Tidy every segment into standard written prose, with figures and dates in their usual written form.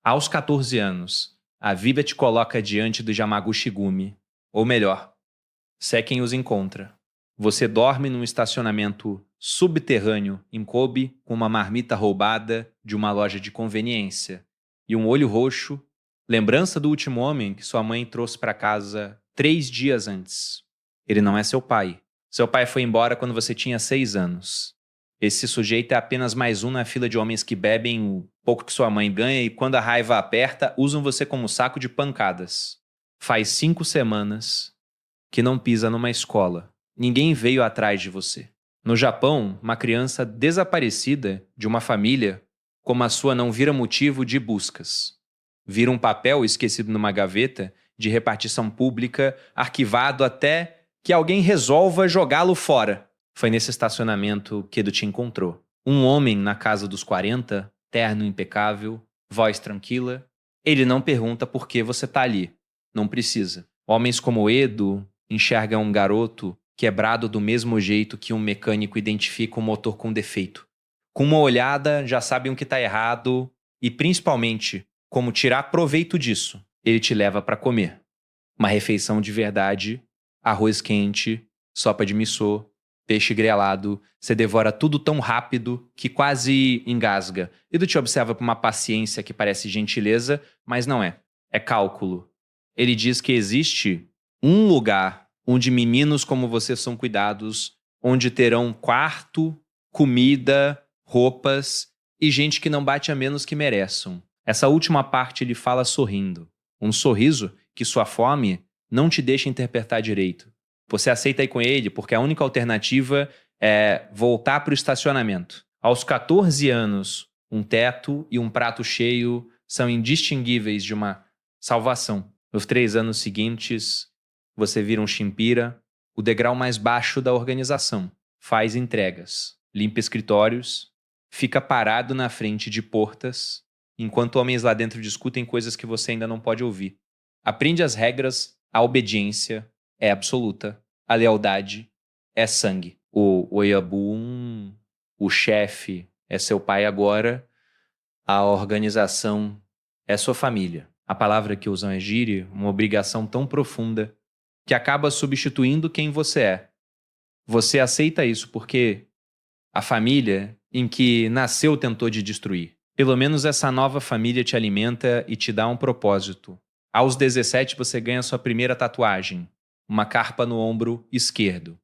Aos 14 anos, a vida te coloca diante do Yamaguchi-gumi. Ou melhor, se é quem os encontra. Você dorme num estacionamento subterrâneo em Kobe com uma marmita roubada de uma loja de conveniência e um olho roxo, lembrança do último homem que sua mãe trouxe para casa 3 dias antes. Ele não é seu pai. Seu pai foi embora quando você tinha 6 anos. Esse sujeito é apenas mais um na fila de homens que bebem o pouco que sua mãe ganha e, quando a raiva aperta, usam você como saco de pancadas. Faz 5 semanas que não pisa numa escola. Ninguém veio atrás de você. No Japão, uma criança desaparecida de uma família como a sua não vira motivo de buscas. Vira um papel esquecido numa gaveta de repartição pública, arquivado até que alguém resolva jogá-lo fora. Foi nesse estacionamento que Edo te encontrou. Um homem na casa dos 40, terno impecável, voz tranquila. Ele não pergunta por que você tá ali. Não precisa. Homens como Edo enxergam um garoto quebrado do mesmo jeito que um mecânico identifica um motor com defeito. Com uma olhada, já sabem o que está errado e, principalmente, como tirar proveito disso. Ele te leva para comer. Uma refeição de verdade, arroz quente, sopa de miso, peixe grelado. Você devora tudo tão rápido que quase engasga. Edo te observa com uma paciência que parece gentileza, mas não é. É cálculo. Ele diz que existe um lugar onde meninos como você são cuidados, onde terão quarto, comida, roupas e gente que não bate a menos que mereçam. Essa última parte ele fala sorrindo. Um sorriso que sua fome não te deixa interpretar direito. Você aceita ir com ele porque a única alternativa é voltar para o estacionamento. Aos 14 anos, um teto e um prato cheio são indistinguíveis de uma salvação. Nos 3 anos seguintes, você vira um chimpira, o degrau mais baixo da organização. Faz entregas, limpa escritórios, fica parado na frente de portas, enquanto homens lá dentro discutem coisas que você ainda não pode ouvir. Aprende as regras, a obediência é absoluta, a lealdade é sangue. O Oyabun, o chefe, é seu pai agora, a organização é sua família. A palavra que usam é giri, uma obrigação tão profunda que acaba substituindo quem você é. Você aceita isso porque a família em que nasceu tentou te destruir. Pelo menos essa nova família te alimenta e te dá um propósito. Aos 17 você ganha sua primeira tatuagem, uma carpa no ombro esquerdo.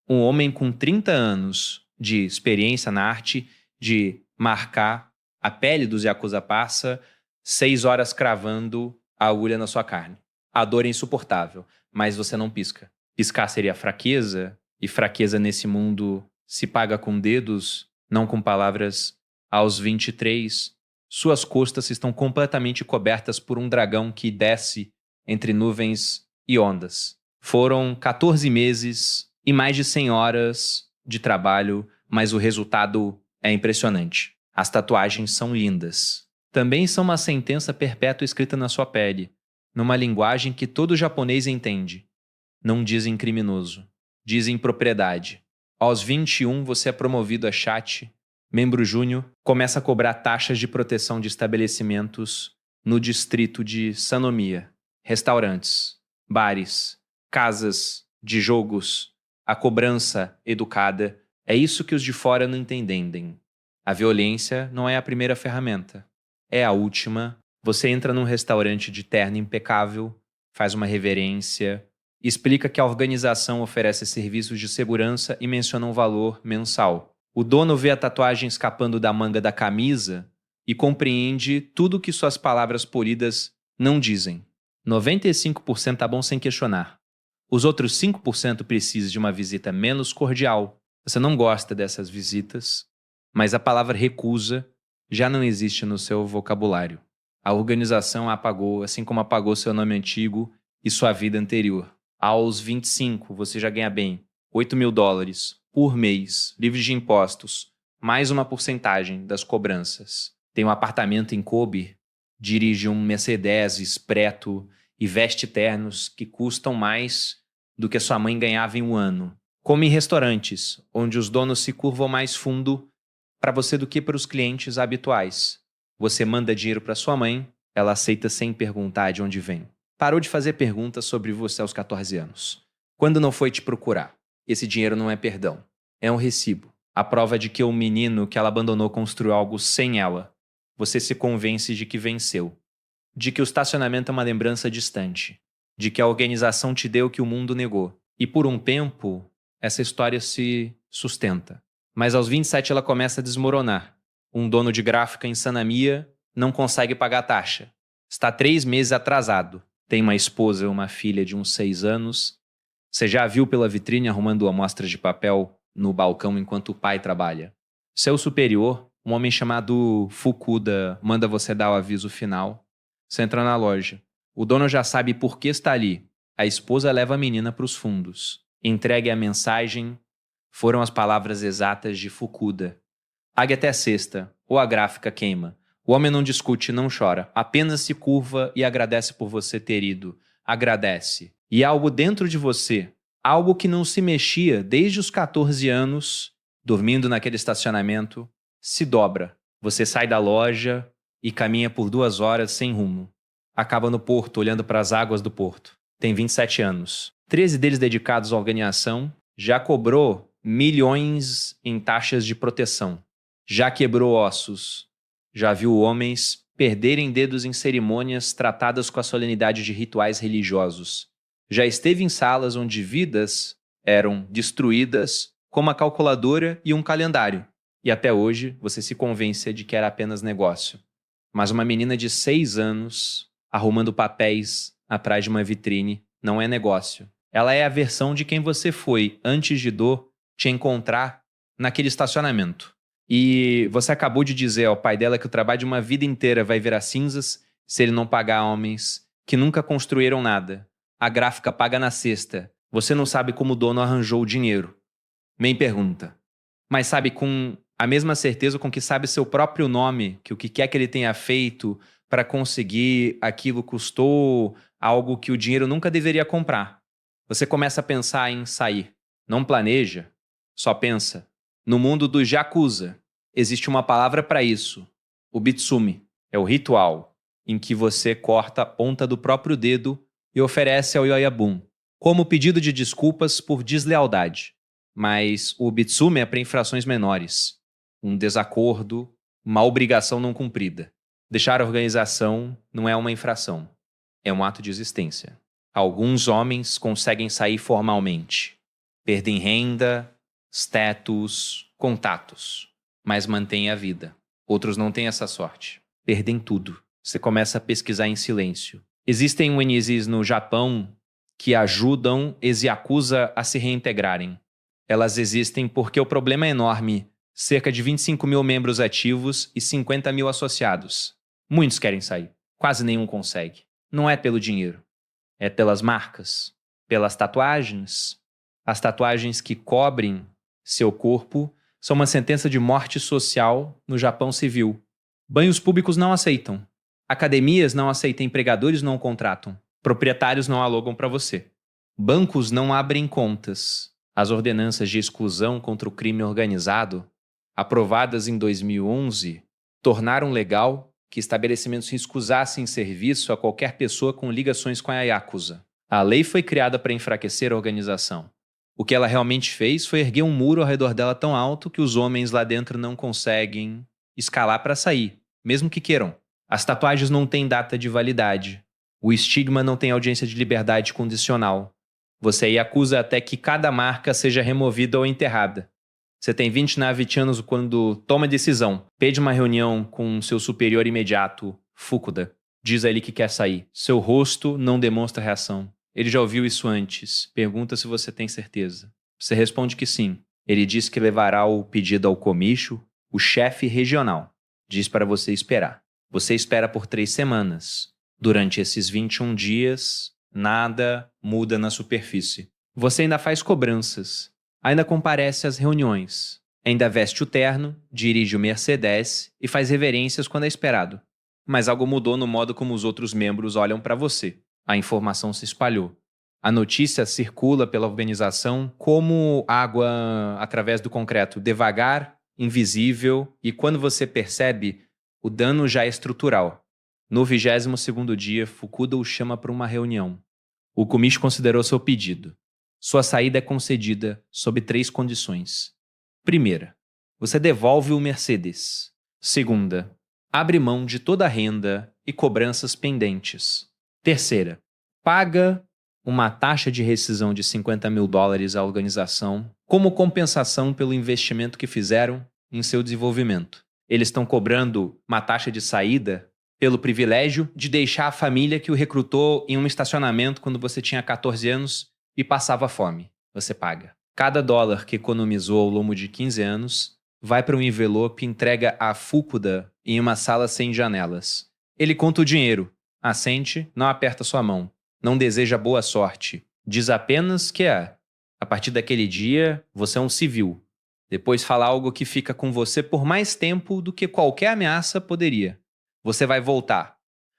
Um homem com 30 anos de experiência na arte de marcar a pele dos Yakuza passa 6 horas cravando a agulha na sua carne. A dor é insuportável, mas você não pisca. Piscar seria fraqueza, e fraqueza nesse mundo se paga com dedos, não com palavras. Aos 23, suas costas estão completamente cobertas por um dragão que desce entre nuvens e ondas. Foram 14 meses e mais de 100 horas de trabalho, mas o resultado é impressionante. As tatuagens são lindas. Também são uma sentença perpétua escrita na sua pele, numa linguagem que todo japonês entende. Não dizem criminoso, dizem propriedade. Aos 21, você é promovido a chat, membro júnior, começa a cobrar taxas de proteção de estabelecimentos no distrito de Sanomiya, restaurantes, bares, casas de jogos. A cobrança educada é isso que os de fora não entendem. A violência não é a primeira ferramenta. É a última. Você entra num restaurante de terno impecável, faz uma reverência, explica que a organização oferece serviços de segurança e menciona um valor mensal. O dono vê a tatuagem escapando da manga da camisa e compreende tudo que suas palavras polidas não dizem. 95% tá bom sem questionar. Os outros 5% precisam de uma visita menos cordial. Você não gosta dessas visitas, mas a palavra recusa já não existe no seu vocabulário. A organização a apagou, assim como apagou seu nome antigo e sua vida anterior. Aos 25, você já ganha bem $8.000 por mês, livre de impostos, mais uma porcentagem das cobranças. Tem um apartamento em Kobe, dirige um Mercedes preto e veste ternos que custam mais do que sua mãe ganhava em um ano. Come em restaurantes, onde os donos se curvam mais fundo para você do que para os clientes habituais. Você manda dinheiro para sua mãe Ela aceita sem perguntar de onde vem. Parou de fazer perguntas sobre você aos 14 anos. Quando não foi te procurar? Esse dinheiro não é perdão. É um recibo. A prova de que o menino que ela abandonou construiu algo sem ela. Você se convence de que venceu. De que o estacionamento é uma lembrança distante. De que a organização te deu o que o mundo negou. E por um tempo, essa história se sustenta. Mas aos 27 ela começa a desmoronar. Um dono de gráfica em Sanamia não consegue pagar a taxa. Está 3 meses atrasado. Tem uma esposa e uma filha de uns 6 anos. Você já a viu pela vitrine arrumando amostras de papel no balcão enquanto o pai trabalha. Seu superior, um homem chamado Fukuda, manda você dar o aviso final. Você entra na loja. O dono já sabe por que está ali. A esposa leva a menina para os fundos. Entregue a mensagem. Foram as palavras exatas de Fukuda. Pague até sexta, ou a gráfica queima. O homem não discute, não chora. Apenas se curva e agradece por você ter ido. Agradece. E algo dentro de você, algo que não se mexia desde os 14 anos, dormindo naquele estacionamento, se dobra. Você sai da loja e caminha por 2 horas sem rumo. Acaba no porto, olhando para as águas do porto. Tem 27 anos. 13 deles dedicados à organização. Já cobrou milhões em taxas de proteção. Já quebrou ossos. Já viu homens perderem dedos em cerimônias tratadas com a solenidade de rituais religiosos. Já esteve em salas onde vidas eram destruídas com uma calculadora e um calendário. E até hoje você se convence de que era apenas negócio. Mas uma menina de 6 anos arrumando papéis atrás de uma vitrine não é negócio. Ela é a versão de quem você foi antes de dor te encontrar naquele estacionamento. E você acabou de dizer ao pai dela que o trabalho de uma vida inteira vai virar cinzas se ele não pagar homens que nunca construíram nada. A gráfica paga na sexta. Você não sabe como o dono arranjou o dinheiro. Nem pergunta. Mas sabe com a mesma certeza com que sabe seu próprio nome, que o que quer que ele tenha feito para conseguir aquilo custou algo que o dinheiro nunca deveria comprar. Você começa a pensar em sair. Não planeja, só pensa. No mundo do Yakuza, existe uma palavra para isso. O Bitsumi é o ritual em que você corta a ponta do próprio dedo e oferece ao Yoyabun como pedido de desculpas por deslealdade. Mas o Bitsumi é para infrações menores. Um desacordo, uma obrigação não cumprida. Deixar a organização não é uma infração. É um ato de existência. Alguns homens conseguem sair formalmente. Perdem renda, status, contatos, mas mantêm a vida. Outros não têm essa sorte. Perdem tudo. Você começa a pesquisar em silêncio. Existem ONGs no Japão que ajudam os Yakuza a se reintegrarem. Elas existem porque o problema é enorme. Cerca de 25 mil membros ativos e 50 mil associados. Muitos querem sair. Quase nenhum consegue. Não é pelo dinheiro. É pelas marcas. Pelas tatuagens. As tatuagens que cobrem seu corpo são uma sentença de morte social no Japão civil. Banhos públicos não aceitam. Academias não aceitam, empregadores não contratam. Proprietários não alugam para você. Bancos não abrem contas. As ordenanças de exclusão contra o crime organizado, aprovadas em 2011, tornaram legal que estabelecimentos recusassem serviço a qualquer pessoa com ligações com a Yakuza. A lei foi criada para enfraquecer a organização. O que ela realmente fez foi erguer um muro ao redor dela tão alto que os homens lá dentro não conseguem escalar para sair, mesmo que queiram. As tatuagens não têm data de validade. O estigma não tem audiência de liberdade condicional. Você acusa até que cada marca seja removida ou enterrada. Você tem 29 anos quando toma decisão. Pede uma reunião com seu superior imediato, Fukuda. Diz a ele que quer sair. Seu rosto não demonstra reação. Ele já ouviu isso antes. Pergunta se você tem certeza. Você responde que sim. Ele diz que levará o pedido ao comicho, o chefe regional. Diz para você esperar. Você espera por 3 semanas. Durante esses 21 dias, nada muda na superfície. Você ainda faz cobranças. Ainda comparece às reuniões. Ainda veste o terno, dirige o Mercedes e faz reverências quando é esperado. Mas algo mudou no modo como os outros membros olham para você. A informação se espalhou. A notícia circula pela organização como água através do concreto, devagar, invisível, e quando você percebe, o dano já é estrutural. No 22º dia, Fukuda o chama para uma reunião. O Kumichi considerou seu pedido. Sua saída é concedida sob 3 condições. Primeira, você devolve o Mercedes. Segunda, abre mão de toda a renda e cobranças pendentes. Terceira, paga uma taxa de rescisão de $50 mil à organização como compensação pelo investimento que fizeram em seu desenvolvimento. Eles estão cobrando uma taxa de saída pelo privilégio de deixar a família que o recrutou em um estacionamento quando você tinha 14 anos e passava fome. Você paga. Cada dólar que economizou ao longo de 15 anos vai para um envelope e entrega a Fukuda em uma sala sem janelas. Ele conta o dinheiro, assente, não aperta sua mão, não deseja boa sorte. Diz apenas que a partir daquele dia, você é um civil. Depois fala algo que fica com você por mais tempo do que qualquer ameaça poderia. Você vai voltar.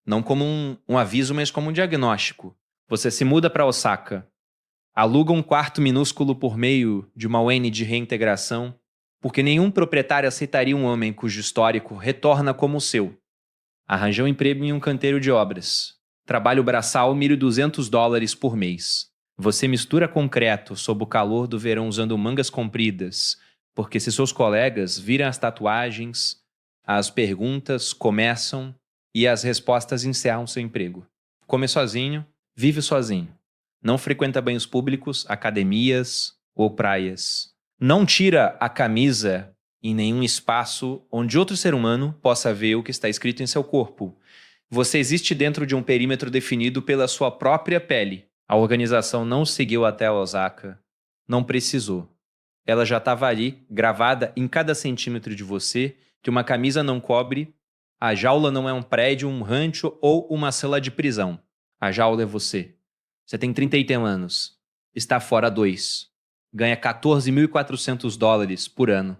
Não como um aviso, mas como um diagnóstico. Você se muda para Osaka. Aluga um quarto minúsculo por meio de uma ON de reintegração, porque nenhum proprietário aceitaria um homem cujo histórico retorna como o seu. Arranja um emprego em um canteiro de obras. Trabalho braçal, $1.200 por mês. Você mistura concreto sob o calor do verão usando mangas compridas, porque se seus colegas viram as tatuagens, as perguntas começam e as respostas encerram seu emprego. Come sozinho, vive sozinho. Não frequenta banhos públicos, academias ou praias. Não tira a camisa em nenhum espaço onde outro ser humano possa ver o que está escrito em seu corpo. Você existe dentro de um perímetro definido pela sua própria pele. A organização não seguiu até Osaka. Não precisou. Ela já estava ali, gravada em cada centímetro de você, que uma camisa não cobre, a jaula não é um prédio, um rancho ou uma cela de prisão. A jaula é você. Você tem 31 anos. Está fora há 2. Ganha $14.400 por ano.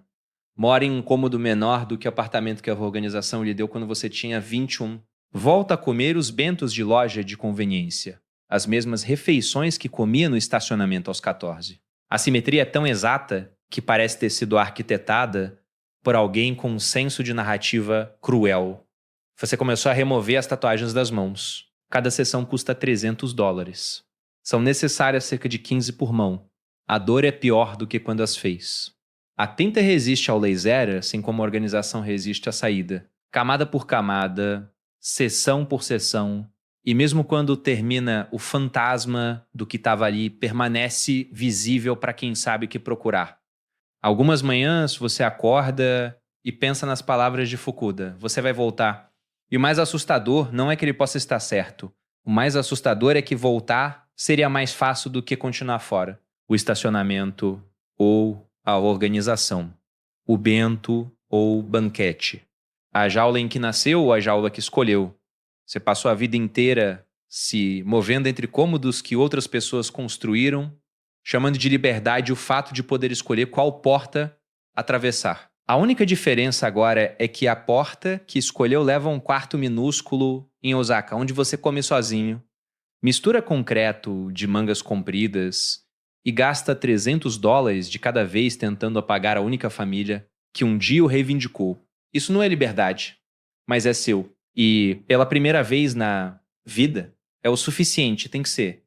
Mora em um cômodo menor do que o apartamento que a organização lhe deu quando você tinha 21. Volta a comer os bentos de loja de conveniência. As mesmas refeições que comia no estacionamento aos 14. A simetria é tão exata que parece ter sido arquitetada por alguém com um senso de narrativa cruel. Você começou a remover as tatuagens das mãos. Cada sessão custa $300. São necessárias cerca de 15 por mão. A dor é pior do que quando as fez. A tinta resiste ao laser, assim como a organização resiste à saída. Camada por camada, sessão por sessão. E mesmo quando termina, o fantasma do que estava ali permanece visível para quem sabe o que procurar. Algumas manhãs você acorda e pensa nas palavras de Fukuda. Você vai voltar. E o mais assustador não é que ele possa estar certo. O mais assustador é que voltar seria mais fácil do que continuar fora. O estacionamento ou a organização. O bento ou banquete. A jaula em que nasceu ou a jaula que escolheu. Você passou a vida inteira se movendo entre cômodos que outras pessoas construíram, chamando de liberdade o fato de poder escolher qual porta atravessar. A única diferença agora é que a porta que escolheu leva a um quarto minúsculo em Osaka, onde você come sozinho, mistura concreto de mangas compridas e gasta $300 de cada vez tentando apagar a única família que um dia o reivindicou. Isso não é liberdade, mas é seu. E pela primeira vez na vida, é o suficiente, tem que ser.